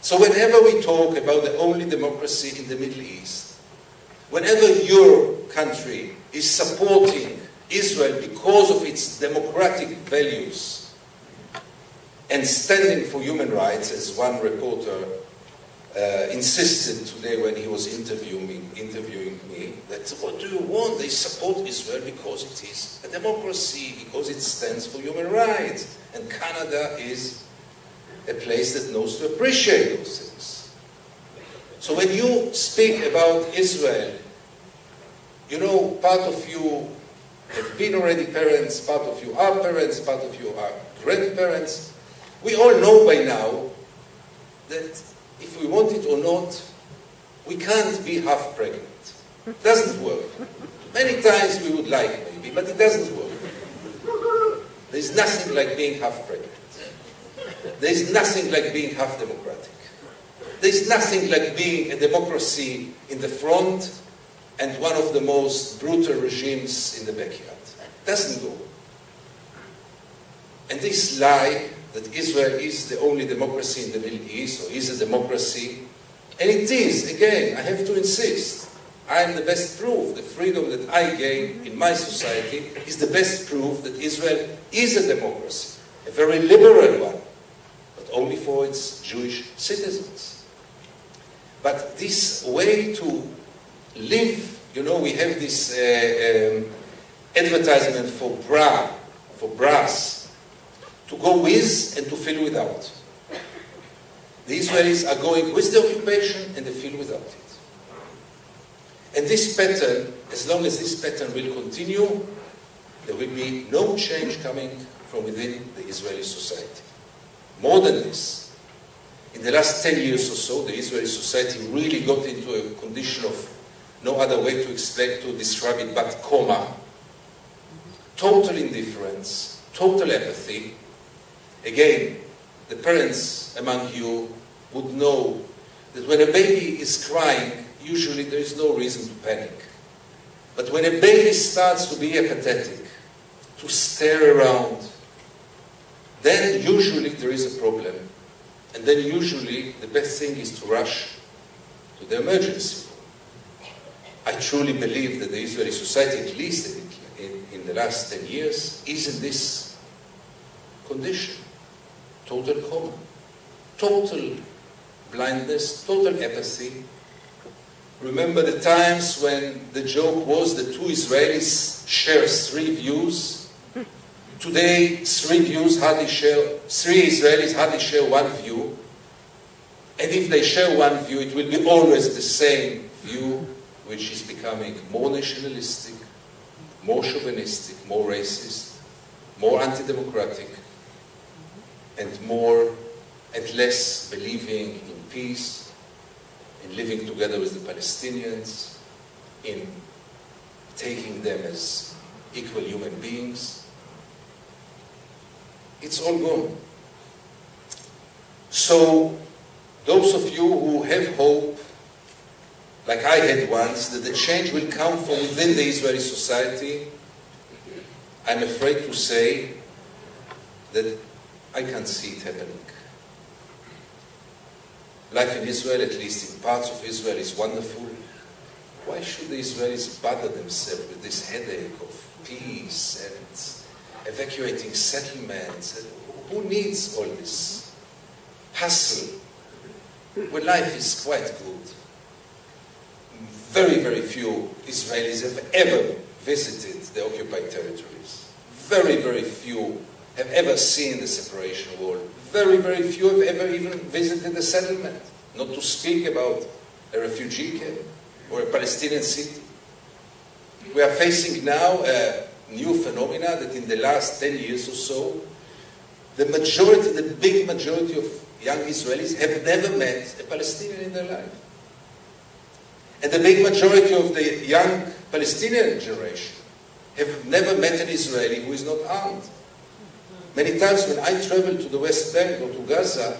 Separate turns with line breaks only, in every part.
So whenever we talk about the only democracy in the Middle East, whenever your country is supporting Israel because of its democratic values and standing for human rights, as one reporter insisted today when he was interviewing me, that what do you want? They support Israel because it is a democracy, because it stands for human rights. And Canada is a place that knows to appreciate those things. So when you speak about Israel, you know, part of you have been already parents, part of you are parents, part of you are grandparents. We all know by now that if we want it or not, we can't be half pregnant. It doesn't work. Many times we would like maybe, but it doesn't work. There's nothing like being half pregnant. There's nothing like being half democratic. There's nothing like being a democracy in the front and one of the most brutal regimes in the backyard. It doesn't go. And this lie that Israel is the only democracy in the Middle East, or is a democracy, and it is, again, I have to insist, I am the best proof. The freedom that I gain in my society is the best proof that Israel is a democracy, a very liberal one, but only for its Jewish citizens. But this way to live, you know, we have this advertisement for brass, to go with and to feel without. The Israelis are going with the occupation and they feel without it. And this pattern, as long as this pattern will continue, there will be no change coming from within the Israeli society. More than this, in the last 10 years or so, the Israeli society really got into a condition of no other way to explain, to describe it, but coma. Total indifference, total apathy. Again, the parents among you would know that when a baby is crying, usually there is no reason to panic. But when a baby starts to be apathetic, to stare around, then usually there is a problem. And then usually the best thing is to rush to the emergency. I truly believe that the Israeli society, at least in the last 10 years, is in this condition. Total coma, total blindness, total apathy. Remember the times when the joke was that two Israelis share 3 views? Today, 3 Israelis hardly share 1 view. And if they share 1 view, it will be always the same view, which is becoming more nationalistic, more chauvinistic, more racist, more anti-democratic, and less believing in peace, in living together with the Palestinians, in taking them as equal human beings. It's all gone. So, those of you who have hope, like I had once, that the change will come from within the Israeli society, I'm afraid to say that I can't see it happening. Life in Israel, at least in parts of Israel, is wonderful. Why should the Israelis bother themselves with this headache of peace and evacuating settlements? Who needs all this hassle when life is quite good? Very, very few Israelis have ever visited the occupied territories. Very, very few have ever seen the separation wall. Very, very few have ever even visited a settlement, not to speak about a refugee camp or a Palestinian city. We are facing now a new phenomena that in the last 10 years or so, the big majority of young Israelis have never met a Palestinian in their life. And the big majority of the young Palestinian generation have never met an Israeli who is not armed. Many times when I travel to the West Bank or to Gaza,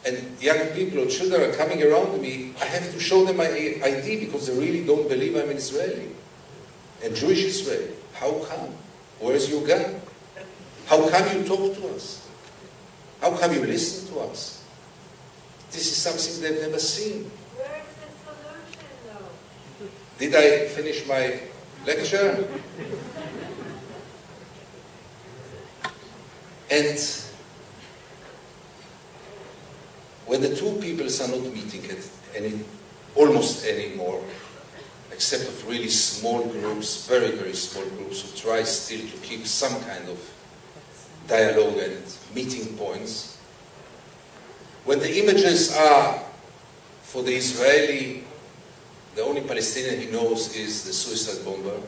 and young people or children are coming around me, I have to show them my ID because they really don't believe I'm an Israeli. And Jewish Israeli. How come? Where's your gun? How come you talk to us? How come you listen to us? This is something they've never seen.
Where's the solution, though?
Did I finish my lecture? And when the two peoples are not meeting almost anymore, except of really small groups, very, very small groups, who try still to keep some kind of dialogue and meeting points. When the images are, for the Israeli, the only Palestinian he knows is the suicide bomber,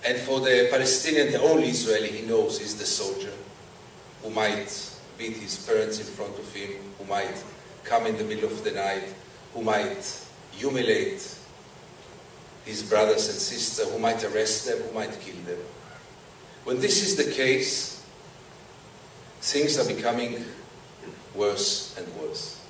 and for the Palestinian, the only Israeli he knows is the soldier, who might beat his parents in front of him, who might come in the middle of the night, who might humiliate his brothers and sisters, who might arrest them, who might kill them. When this is the case, things are becoming worse and worse.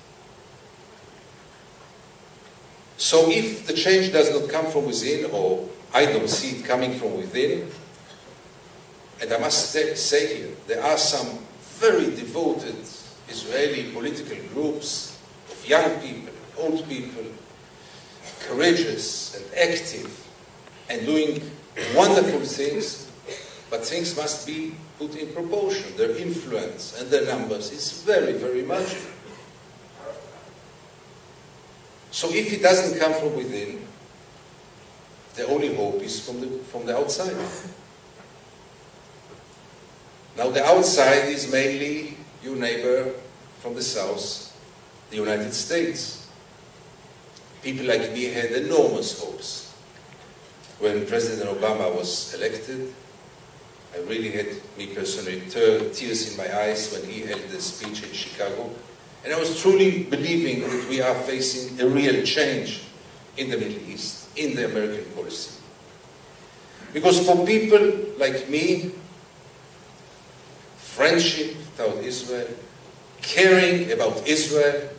So if the change does not come from within, or I don't see it coming from within, and I must say here, there are some very devoted Israeli political groups of young people, old people, courageous and active and doing wonderful things, but things must be put in proportion. Their influence and their numbers is very, very marginal. So if it doesn't come from within, the only hope is from the outside. Now the outside is mainly your neighbor from the south, the United States. People like me had enormous hopes. When President Obama was elected, I really had, me personally, tears in my eyes when he held the speech in Chicago. And I was truly believing that we are facing a real change in the Middle East, in the American policy. Because for people like me, friendship toward Israel, caring about Israel,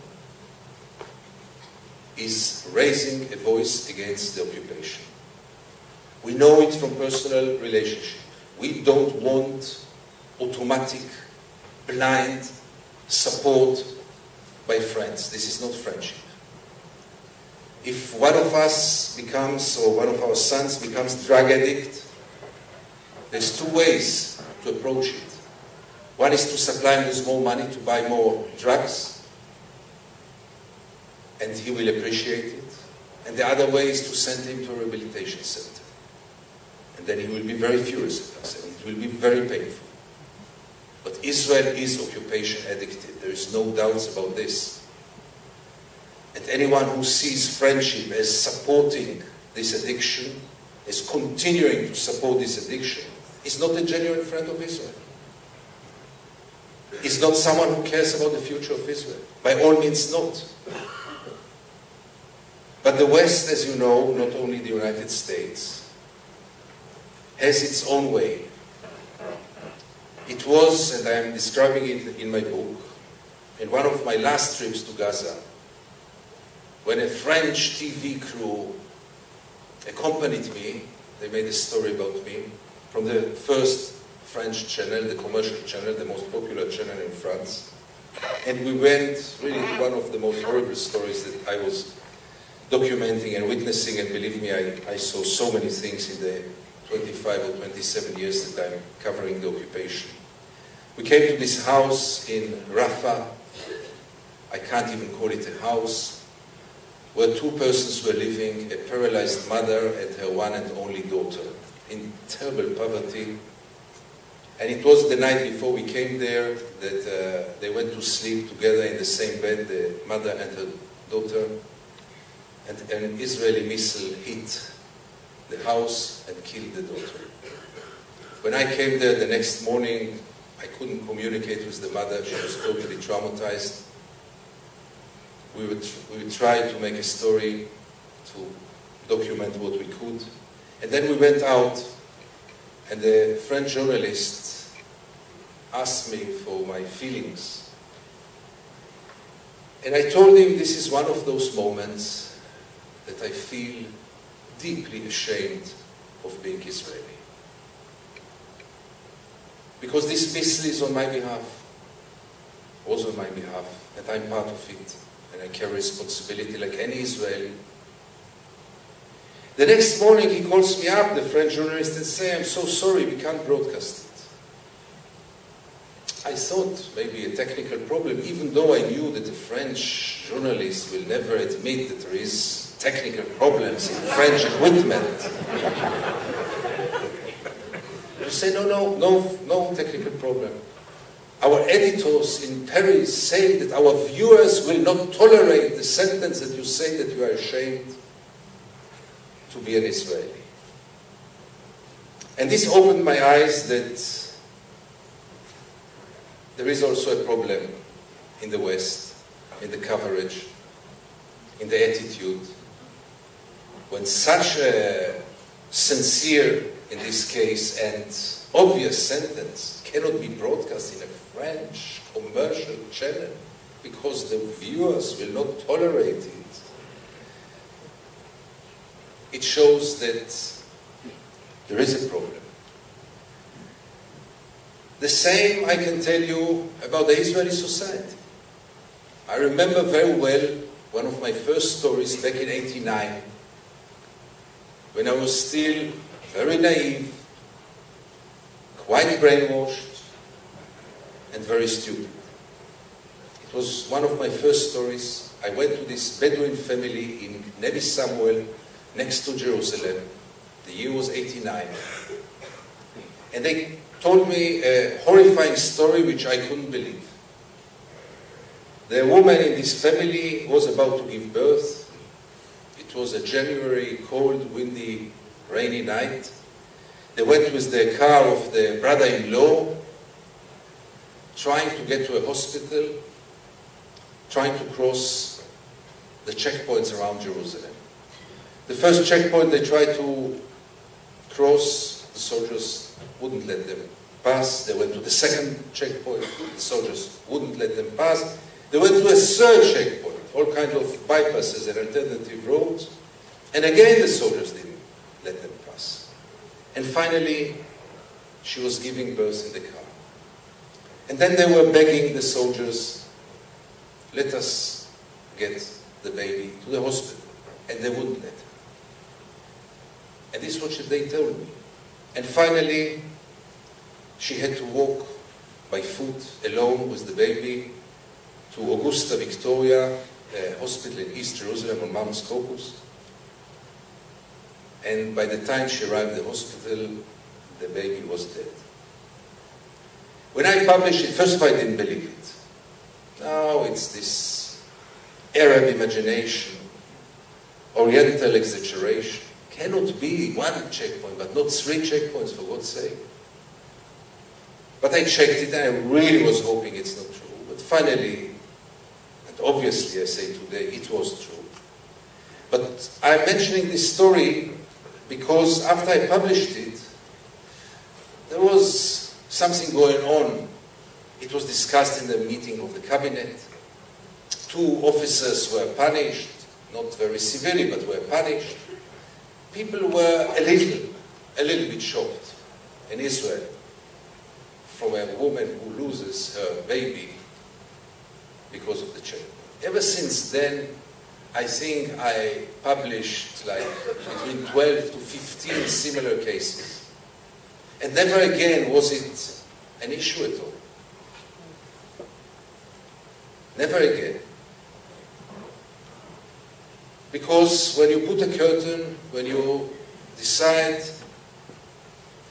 is raising a voice against the occupation. We know it from personal relationship. We don't want automatic, blind support by friends. This is not friendship. If one of us becomes, or one of our sons becomes drug addict, there's two ways to approach it. One is to supply him with more money to buy more drugs, and he will appreciate it. And the other way is to send him to a rehabilitation center. And then he will be very furious at us, and it will be very painful. But Israel is occupation addicted. There is no doubts about this. And anyone who sees friendship as supporting this addiction, as continuing to support this addiction, is not a genuine friend of Israel. Is not someone who cares about the future of Israel. By all means not. But the West, as you know, not only the United States, has its own way. It was, and I am describing it in my book, in one of my last trips to Gaza, when a French TV crew accompanied me. They made a story about me from the first French channel, the commercial channel, the most popular channel in France. And we went really to one of the most horrible stories that I was documenting and witnessing, and believe me, I saw so many things in the 25 or 27 years that I'm covering the occupation. We came to this house in Rafah. I can't even call it a house, where two persons were living, a paralyzed mother and her one and only daughter, in terrible poverty. And it was the night before we came there that they went to sleep together in the same bed, the mother and her daughter. And an Israeli missile hit the house and killed the daughter. When I came there the next morning, I couldn't communicate with the mother. She was totally traumatized. We would try to make a story to document what we could. And then we went out, and the French journalist asked me for my feelings. And I told him this is one of those moments that I feel deeply ashamed of being Israeli. Because this missile is on my behalf. was on my behalf, and I'm part of it, and I carry responsibility like any Israeli. The next morning he calls me up, the French journalist, and says, I'm so sorry, we can't broadcast it. I thought maybe a technical problem, even though I knew that the French journalists will never admit that there is technical problems in French equipment. You say, no technical problem. Our editors in Paris say that our viewers will not tolerate the sentence that you say that you are ashamed to be an Israeli. And this opened my eyes that there is also a problem in the West, in the coverage, in the attitude. When such a sincere, in this case, and obvious sentence cannot be broadcast in a French commercial channel because the viewers will not tolerate it, it shows that there is a problem. The same I can tell you about the Israeli society. I remember very well one of my first stories back in '89, when I was still very naive, quite brainwashed, and very stupid. It was one of my first stories. I went to this Bedouin family in Nevi Samuel, next to Jerusalem. The year was '89. And they told me a horrifying story which I couldn't believe. The woman in this family was about to give birth. It was a January, cold, windy, rainy night. They went with the car of the brother-in-law, trying to get to a hospital, trying to cross the checkpoints around Jerusalem. The first checkpoint they tried to cross, the soldiers wouldn't let them pass. They went to the second checkpoint, the soldiers wouldn't let them pass. They went to a third checkpoint, all kinds of bypasses and alternative roads, and again the soldiers didn't let them pass. And finally, she was giving birth in the car. And then they were begging the soldiers, let us get the baby to the hospital. And they wouldn't let her. And this is what they told me. And finally, she had to walk by foot alone with the baby to Augusta Victoria, a hospital in East Jerusalem on Mount Scopus. And by the time she arrived at the hospital, the baby was dead. When I published it, first of all I didn't believe it. Now it's this Arab imagination, Oriental exaggeration. Cannot be one checkpoint, but not three checkpoints, for God's sake. But I checked it, and I really was hoping it's not true. But finally, and obviously I say today, it was true. But I'm mentioning this story because after I published it, there was something going on. It was discussed in the meeting of the cabinet. 2 officers were punished, not very severely, but were punished. People were a little bit shocked in Israel from a woman who loses her baby because of the checkpoint. Ever since then, I think I published like between 12 to 15 similar cases. And never again was it an issue at all. Never again. Because when you put a curtain, when you decide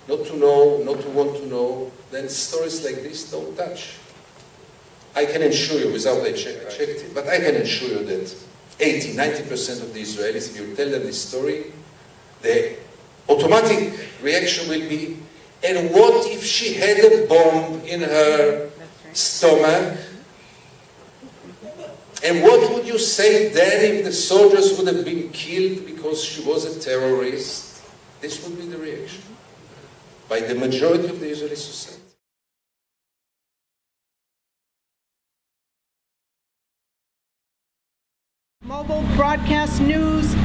not to know, not to want to know, then stories like this don't touch. I can assure you, without I checked it, but I can assure you that 80–90% of the Israelis, if you tell them this story, the automatic reaction will be, and what if she had a bomb in her stomach? And what would you say then if the soldiers would have been killed because she was a terrorist? This would be the reaction by the majority of the Israeli society.
Mobile broadcast news.